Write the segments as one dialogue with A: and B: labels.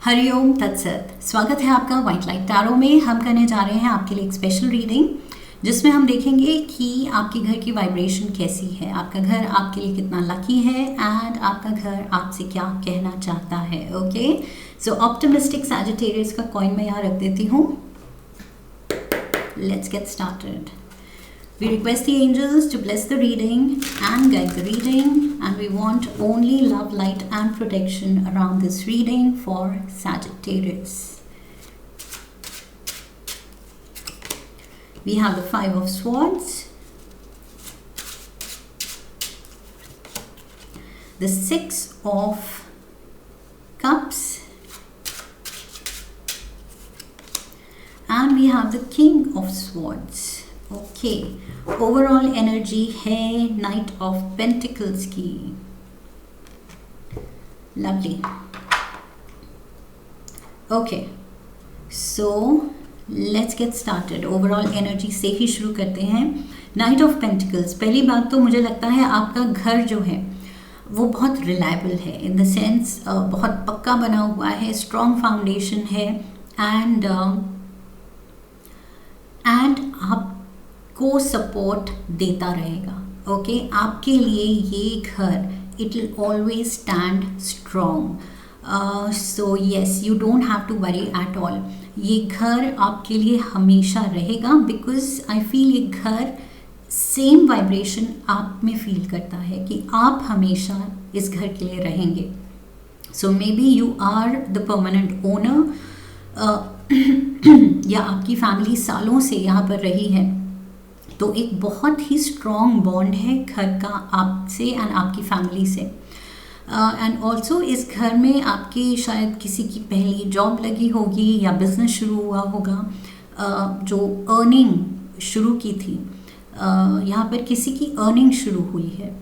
A: हरिओम तत्सत। स्वागत है आपका व्हाइट लाइट टैरो में। हम करने जा रहे हैं आपके लिए एक स्पेशल रीडिंग जिसमें हम देखेंगे कि आपके घर की वाइब्रेशन कैसी है, आपका घर आपके लिए कितना लकी है एंड आपका घर आपसे क्या कहना चाहता है। ओके, सो ऑप्टिमिस्टिक सैजिटेरियस का कॉइन मैं यहाँ रख देती हूँ। Let's get started. We request the angels to bless the reading and guide the reading, and we want only love, light and protection around this reading for Sagittarius. We have the Five of Swords, the Six of Cups, and we have the King of Swords. Okay, overall energy है night of pentacles की। Lovely. Okay, so let's get started. Overall energy से ही शुरू करते हैं। Night of pentacles, पहली बात तो मुझे लगता है आपका घर जो है वो बहुत रिलायबल है, इन द सेंस बहुत पक्का बना हुआ है, स्ट्रॉन्ग फाउंडेशन है एंड आप को सपोर्ट देता रहेगा। ओके, आपके लिए ये घर it will always stand strong. So yes, you don't have to worry at all. ये घर आपके लिए हमेशा रहेगा बिकॉज आई फील ये घर सेम वाइब्रेशन आप में फील करता है कि आप हमेशा इस घर के लिए रहेंगे। So may be you are the permanent owner या आपकी फैमिली सालों से यहाँ पर रही है, तो एक बहुत ही स्ट्रॉन्ग बॉन्ड है घर का आपसे एंड आपकी फैमिली से। एंड ऑल्सो इस घर में आपकी शायद किसी की पहली जॉब लगी होगी या बिजनेस शुरू हुआ होगा, जो अर्निंग शुरू की थी, यहाँ पर किसी की अर्निंग शुरू हुई है।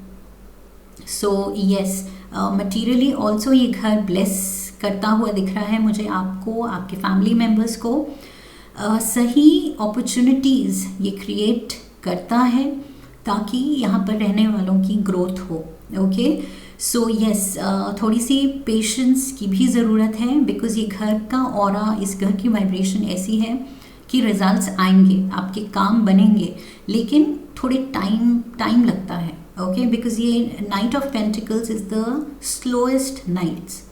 A: सो येस, मटीरियली ऑल्सो ये घर ब्लेस करता हुआ दिख रहा है मुझे आपको, आपके फैमिली मेम्बर्स को। सही अपॉर्चुनिटीज़ ये क्रिएट करता है ताकि यहाँ पर रहने वालों की ग्रोथ हो। ओके, सो येस, थोड़ी सी पेशेंस की भी ज़रूरत है बिकॉज ये घर का ऑरा, इस घर की वाइब्रेशन ऐसी है कि रिजल्ट्स आएंगे, आपके काम बनेंगे, लेकिन थोड़े टाइम लगता है। ओके, बिकॉज ये knight of pentacles is the slowest knights,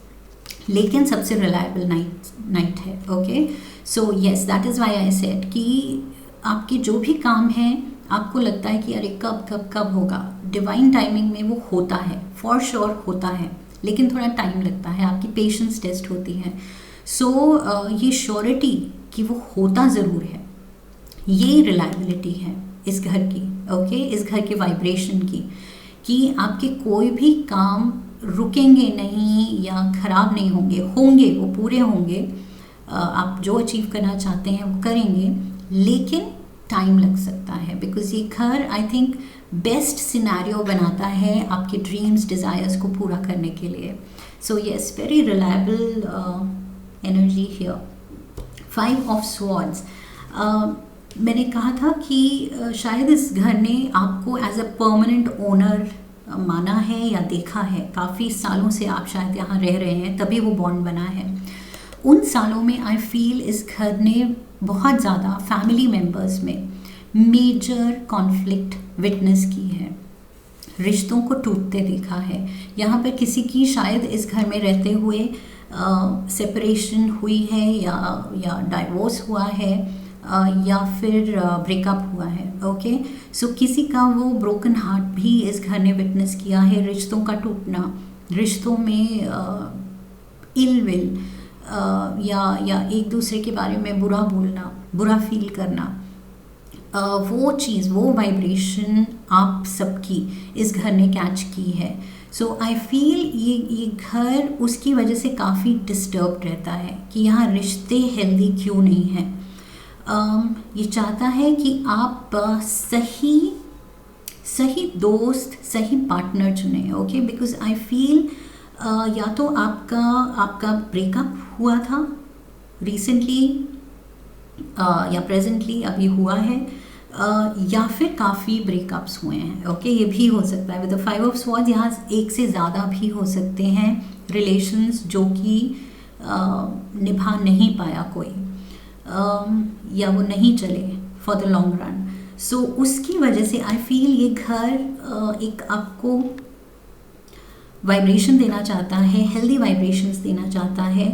A: लेकिन सबसे रिलायबल नाइट है। Okay, so yes, that is why I said कि आपके जो भी काम हैं आपको लगता है कि अरे कब होगा, डिवाइन टाइमिंग में वो होता है, फॉर श्योर होता है, लेकिन थोड़ा टाइम लगता है, आपकी पेशेंस टेस्ट होती है। सो ये श्योरिटी कि वो होता ज़रूर है, ये रिलायबिलिटी है इस घर की। ओके, इस घर के वाइब्रेशन की, कि आपके कोई भी काम रुकेंगे नहीं या ख़राब नहीं होंगे, वो पूरे होंगे। आप जो अचीव करना चाहते हैं वो करेंगे, लेकिन टाइम लग सकता है बिकॉज ये घर आई थिंक बेस्ट सिनेरियो बनाता है आपके ड्रीम्स, डिज़ायर्स को पूरा करने के लिए। So yes, very reliable energy here. Five of swords, मैंने कहा था कि शायद इस घर ने आपको एज अ परमानेंट ओनर माना है या देखा है। काफ़ी सालों से आप शायद यहाँ रह रहे हैं, तभी वो बॉन्ड बना है। उन सालों में आई फील इस घर ने बहुत ज़्यादा फैमिली मेम्बर्स में मेजर कॉन्फ्लिक्ट विटनेस की है, रिश्तों को टूटते देखा है। यहाँ पर किसी की शायद इस घर में रहते हुए सेपरेशन हुई है या डाइवोर्स हुआ है या फिर ब्रेकअप हुआ है। ओके, सो किसी का वो ब्रोकन हार्ट भी इस घर ने विटनेस किया है, रिश्तों का टूटना, रिश्तों में इल विल या एक दूसरे के बारे में बुरा बोलना, बुरा फील करना, वो चीज़, वो वाइब्रेशन आप सबकी इस घर ने कैच की है। सो आई फील ये घर उसकी वजह से काफ़ी डिस्टर्ब रहता है कि यहाँ रिश्ते हेल्दी क्यों नहीं हैं। ये चाहता है कि आप सही दोस्त, सही पार्टनर चुनें। ओके, बिकॉज आई फील या तो आपका ब्रेकअप हुआ था रिसेंटली या प्रेजेंटली अभी हुआ है, या फिर काफ़ी ब्रेकअप्स हुए हैं। ओके, ये भी हो सकता है। With the five of swords यहाँ एक से ज़्यादा भी हो सकते हैं रिलेशंस जो कि निभा नहीं पाया कोई, या वो नहीं चले फॉर द लॉन्ग रन। सो उसकी वजह से आई फील ये घर एक आपको वाइब्रेशन देना चाहता है, हेल्दी वाइब्रेशंस देना चाहता है,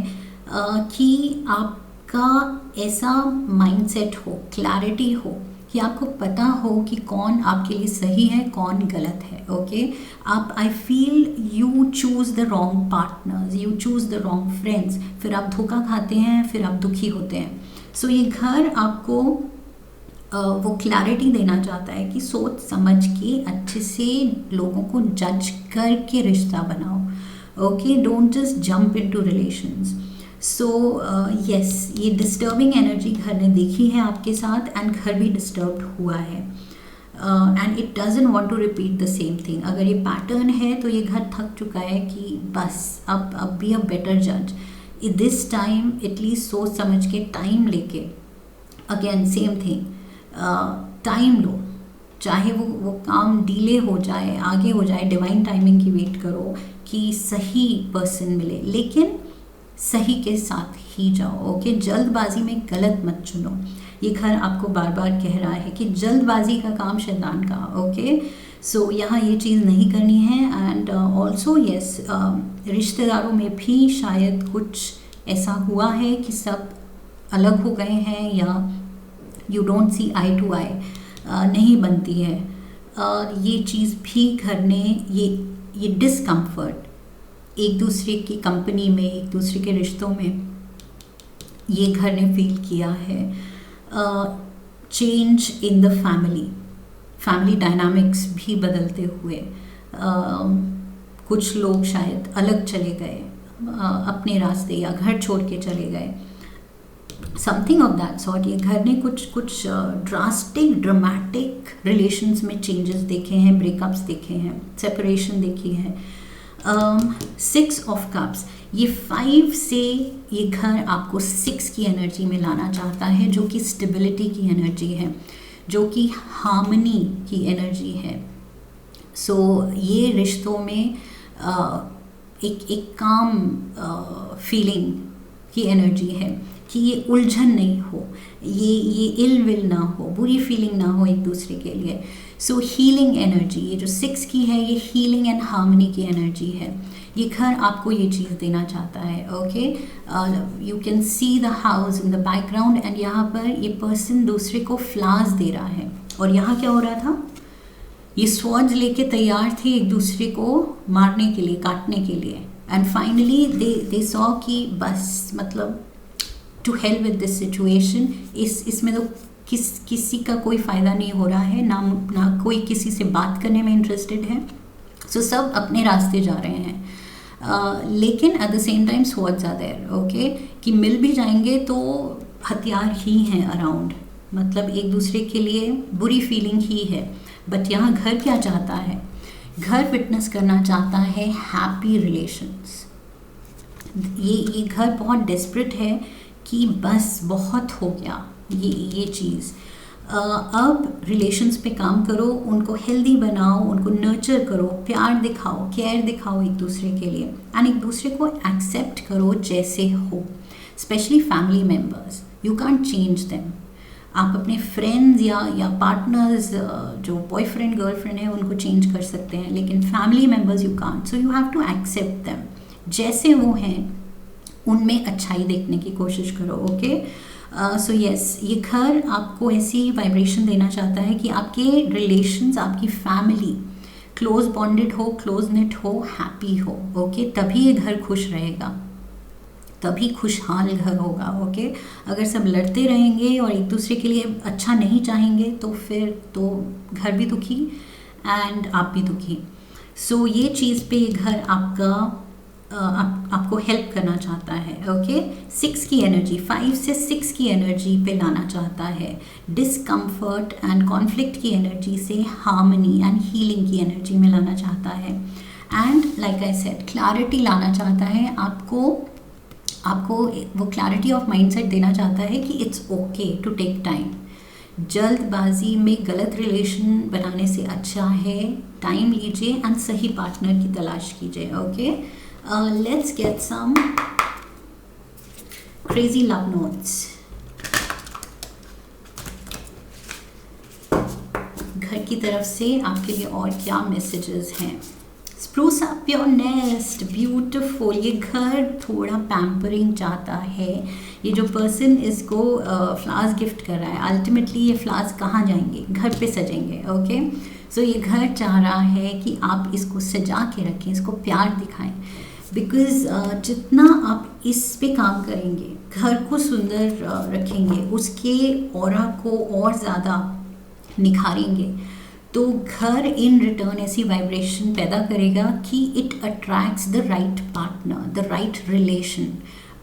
A: कि आपका ऐसा माइंडसेट हो, क्लैरिटी हो, कि आपको पता हो कि कौन आपके लिए सही है, कौन गलत है। ओके, आप I feel you choose the wrong partners, you choose the wrong friends, फिर आप धोखा खाते हैं, फिर आप दुखी होते हैं। सो ये घर आपको वो क्लैरिटी देना चाहता है कि सोच समझ के अच्छे से लोगों को जज करके रिश्ता बनाओ। Okay, don't just jump into relations. So yes, ये डिस्टर्बिंग एनर्जी घर ने देखी है आपके साथ, एंड घर भी डिस्टर्ब हुआ है, and it doesn't want to repeat the same thing. अगर ये पैटर्न है तो ये घर थक चुका है कि बस अब बी अ बेटर जज दिस टाइम, एटलीस्ट सोच समझ के टाइम लेके, अगेन सेम थिंग, टाइम लो, चाहे वो काम डिले हो जाए, आगे हो जाए, डिवाइन टाइमिंग की वेट करो कि सही पर्सन मिले, लेकिन सही के साथ ही जाओ। ओके, जल्दबाजी में गलत मत चुनो। ये घर आपको बार बार कह रहा है कि जल्दबाजी का काम शैतान का। ओके, सो यहाँ ये चीज़ नहीं करनी है। एंड ऑल्सो यस, रिश्तेदारों में भी शायद कुछ ऐसा हुआ है कि सब अलग हो गए हैं, या you don't see eye to eye, नहीं बनती है। ये चीज़ भी घर ने, ये डिस्कम्फर्ट एक दूसरे की कंपनी में, एक दूसरे के रिश्तों में, ये घर ने फील किया है। Change in the family dynamics भी बदलते हुए, कुछ लोग शायद अलग चले गए, अपने रास्ते, या घर छोड़ के चले गए, समथिंग ऑफ दैट सॉर्ट। ये घर ने कुछ ड्रास्टिक ड्रामेटिक रिलेशंस में चेंजेस देखे हैं, ब्रेकअप्स देखे हैं, सेपरेशन देखी है। 6 ऑफ कप्स, ये 5 से ये घर आपको 6 की एनर्जी में लाना चाहता है, जो कि स्टेबिलिटी की एनर्जी है, जो कि हार्मनी की एनर्जी है। सो ये रिश्तों में एक काम फीलिंग की एनर्जी है कि ये उलझन नहीं हो, ये इल विल ना हो, बुरी फीलिंग ना हो एक दूसरे के लिए। सो हीलिंग एनर्जी, ये जो 6 की है, ये हीलिंग एंड हार्मनी की एनर्जी है। ये घर आपको ये चीज़ देना चाहता है। Okay, you can see the house in the background, and यहाँ पर ये पर्सन दूसरे को फ्लावर्स दे रहा है। और यहाँ क्या हो रहा था, ये स्वॉर्ड्स लेके तैयार थे एक दूसरे को मारने के लिए, काटने के लिए, एंड फाइनली दे सॉ कि बस मतलब to help with this situation, इसमें तो किसी का कोई फ़ायदा नहीं हो रहा है, ना कोई किसी से बात करने में इंटरेस्टेड है। सो सब अपने रास्ते जा रहे हैं, लेकिन at the same time swords are there. Okay, कि मिल भी जाएंगे तो हथियार ही हैं अराउंड, मतलब एक दूसरे के लिए बुरी फीलिंग ही है। बट यहाँ घर क्या चाहता है, घर विटनेस करना चाहता है हैप्पी रिलेशंस। ये घर बहुत डेस्परेट है कि बस बहुत हो गया ये चीज़। अब रिलेशंस पे काम करो, उनको हेल्दी बनाओ, उनको नर्चर करो, प्यार दिखाओ, केयर दिखाओ एक दूसरे के लिए, एंड एक दूसरे को एक्सेप्ट करो जैसे हो। Specially family members, you can't change them. आप अपने फ्रेंड्स या पार्टनर्स, जो बॉयफ्रेंड गर्लफ्रेंड है, उनको चेंज कर सकते हैं, लेकिन family members you can't. So you have to accept them जैसे वो हैं, उनमें अच्छाई देखने की कोशिश करो। ओके, सो यस, ये घर आपको ऐसी वाइब्रेशन देना चाहता है कि आपके रिलेशंस, आपकी फैमिली क्लोज बॉन्डेड हो, क्लोज नेट हो, हैप्पी हो। ओके, तभी ये घर खुश रहेगा, तभी खुशहाल घर होगा। ओके, अगर सब लड़ते रहेंगे और एक दूसरे के लिए अच्छा नहीं चाहेंगे तो फिर तो घर भी दुखी एंड आप भी दुखी। सो ये चीज़ पे ये घर आपको हेल्प करना चाहता है। ओके, 6 की एनर्जी, 5 से 6 की एनर्जी पे लाना चाहता है, डिसकम्फर्ट एंड कॉन्फ्लिक्ट की एनर्जी से हार्मनी एंड हीलिंग की एनर्जी में लाना चाहता है, and like I said clarity लाना चाहता है। आपको वो क्लैरिटी ऑफ माइंडसेट देना चाहता है कि it's okay to take time. जल्दबाजी में गलत रिलेशन बनाने से अच्छा है टाइम लीजिए एंड सही पार्टनर की तलाश कीजिए। Okay, let's get some crazy love notes. घर की तरफ से आपके लिए और क्या मैसेजेस हैं? Spruce up your nest, beautiful. ये घर थोड़ा पैम्परिंग चाहता है। ये जो पर्सन इसको फ्लावर्स गिफ्ट कर रहा है, अल्टीमेटली ये फ्लावर्स कहाँ जाएंगे? घर पे सजेंगे। ओके, सो ये घर चाह रहा है कि आप इसको सजा के रखें, इसको प्यार दिखाएं। बिकॉज जितना आप इस पे काम करेंगे, घर को सुंदर रखेंगे, उसके ऑरा को और ज़्यादा निखारेंगे, तो घर इन रिटर्न ऐसी वाइब्रेशन पैदा करेगा कि it attracts the right partner, the right relation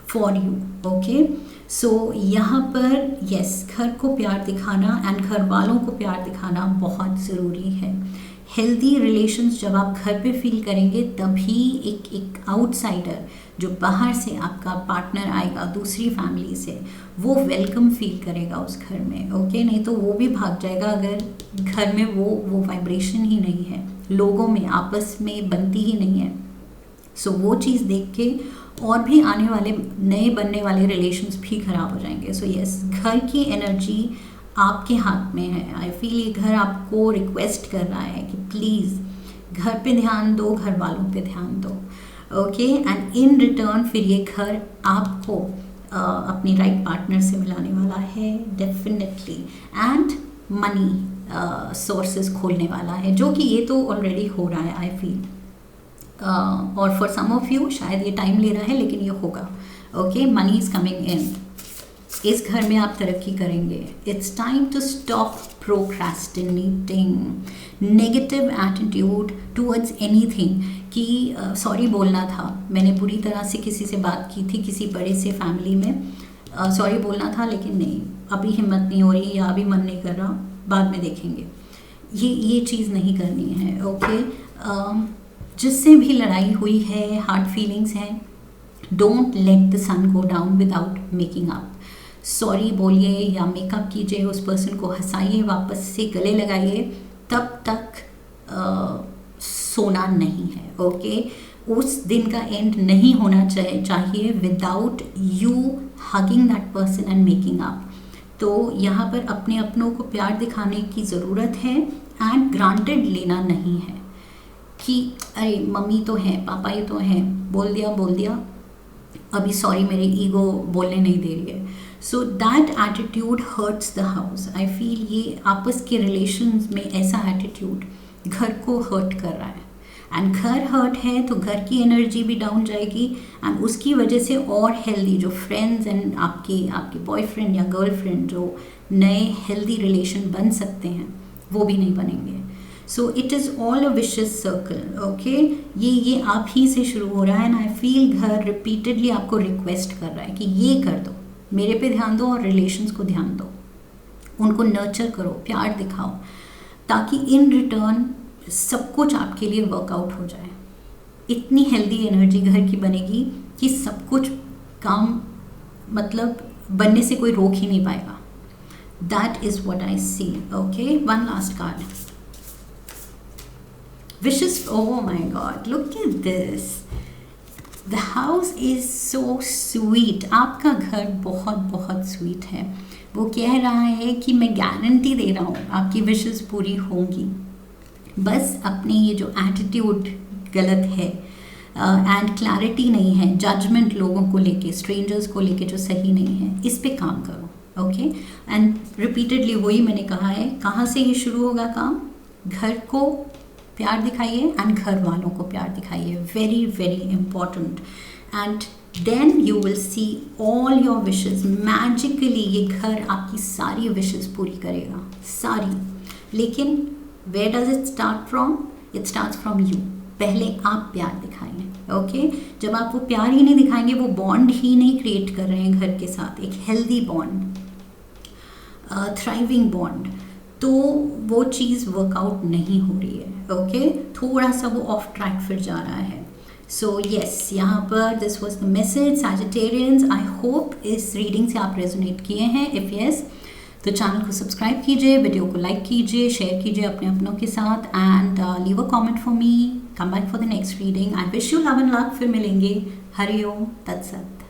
A: for you. Okay, so यहाँ पर यस, घर को प्यार दिखाना एंड घर वालों को प्यार दिखाना बहुत ज़रूरी है। हेल्दी रिलेशंस जब आप घर पे फील करेंगे, तभी एक आउटसाइडर जो बाहर से आपका पार्टनर आएगा दूसरी फैमिली से, वो वेलकम फील करेगा उस घर में। ओके, नहीं तो वो भी भाग जाएगा अगर घर में वो वाइब्रेशन ही नहीं है, लोगों में आपस में बनती ही नहीं है। सो वो चीज़ देख के और भी आने वाले नए बनने वाले रिलेशंस भी खराब हो जाएंगे। सो यस, घर की एनर्जी आपके हाथ में है। आई फील ये घर आपको रिक्वेस्ट कर रहा है कि प्लीज़ घर पे ध्यान दो, घर वालों पे ध्यान दो। ओके, एंड इन रिटर्न फिर ये घर आपको अपनी राइट पार्टनर से मिलाने वाला है डेफिनेटली, एंड मनी सोर्सेज खोलने वाला है, जो कि ये तो ऑलरेडी हो रहा है आई फील। और फॉर सम ऑफ यू शायद ये टाइम ले रहा है, लेकिन ये होगा। Okay, money is coming in. इस घर में आप तरक्की करेंगे। It's time to stop procrastinating, negative attitude towards anything कि सॉरी बोलना था, मैंने बुरी तरह से किसी से बात की थी, किसी बड़े से फैमिली में सॉरी बोलना था, लेकिन नहीं, अभी हिम्मत नहीं हो रही या अभी मन नहीं कर रहा, बाद में देखेंगे। ये चीज़ नहीं करनी है। ओके, जिससे भी लड़ाई हुई है, हार्ड फीलिंग्स हैं, don't let the sun go down without making up. Sorry बोलिए या मेकअप कीजिए, उस पर्सन को हंसाइए, वापस से गले लगाइए, तब तक सोना नहीं है। ओके, उस दिन का एंड नहीं होना चाहिए without you hugging that person and making up. तो यहाँ पर अपने अपनों को प्यार दिखाने की ज़रूरत है, एंड ग्रांटेड लेना नहीं है कि अरे मम्मी तो हैं, पापा ही तो हैं, बोल दिया, अभी सॉरी मेरी ईगो बोलने नहीं दे रही है। So that attitude hertz the house. I feel ये आपस के रिलेशंस में ऐसा एटीट्यूड घर को हर्ट कर रहा है, एंड घर हर्ट है तो घर की एनर्जी भी डाउन जाएगी, एंड उसकी वजह से और हेल्दी जो फ्रेंड्स एंड आपके बॉयफ्रेंड या गर्लफ्रेंड जो नए हेल्दी रिलेशन बन सकते हैं, वो भी नहीं बनेंगे। So it is all a vicious circle. Okay, ये आप ही से शुरू हो रहा है, एंड आई फील घर रिपीटेडली आपको रिक्वेस्ट कर रहा है कि ये कर दो, मेरे पे ध्यान दो और रिलेशंस को ध्यान दो, उनको नर्चर करो, प्यार दिखाओ, ताकि इन रिटर्न सब कुछ आपके लिए वर्कआउट हो जाए। इतनी हेल्दी एनर्जी घर की बनेगी कि सब कुछ काम मतलब बनने से कोई रोक ही नहीं पाएगा। That is what I see. Okay, one last card, wishes. Oh my god, look at this. The house is so sweet. आपका घर बहुत बहुत स्वीट है। वो कह रहा है कि मैं गारंटी दे रहा हूँ आपकी विशेस पूरी होंगी, बस अपनी ये जो एटीट्यूड गलत है एंड क्लैरिटी नहीं है, जजमेंट लोगों को लेके, स्ट्रेंजर्स को लेके जो सही नहीं है, इस पे काम करो। ओके, एंड रिपीटेडली वही मैंने कहा है, कहाँ से ये शुरू होगा काम? घर को प्यार दिखाइए एंड घर वालों को प्यार दिखाइए, very very important, and then you will see all your wishes. Magically ये घर आपकी सारी विशेस पूरी करेगा, सारी। लेकिन where does it start from? It starts from you. पहले आप प्यार दिखाएं। ओके, जब आप वो प्यार ही नहीं दिखाएंगे, वो बॉन्ड ही नहीं क्रिएट कर रहे हैं घर के साथ, एक हेल्दी बॉन्ड, थ्राइविंग बॉन्ड, तो वो चीज़ वर्कआउट नहीं हो रही है। ओके, थोड़ा सा वो ऑफ ट्रैक फिर जा रहा है। सो यस, यहाँ पर this was the message Sagittarians. I hope इस रीडिंग से आप रेजोनेट किए हैं। इफ़ यस, तो चैनल को सब्सक्राइब कीजिए, वीडियो को लाइक कीजिए, शेयर कीजिए अपने अपनों के साथ, and leave a comment for me. Come back for the next reading. I wish you love and luck. फिर मिलेंगे। हरि ओम तत्सत।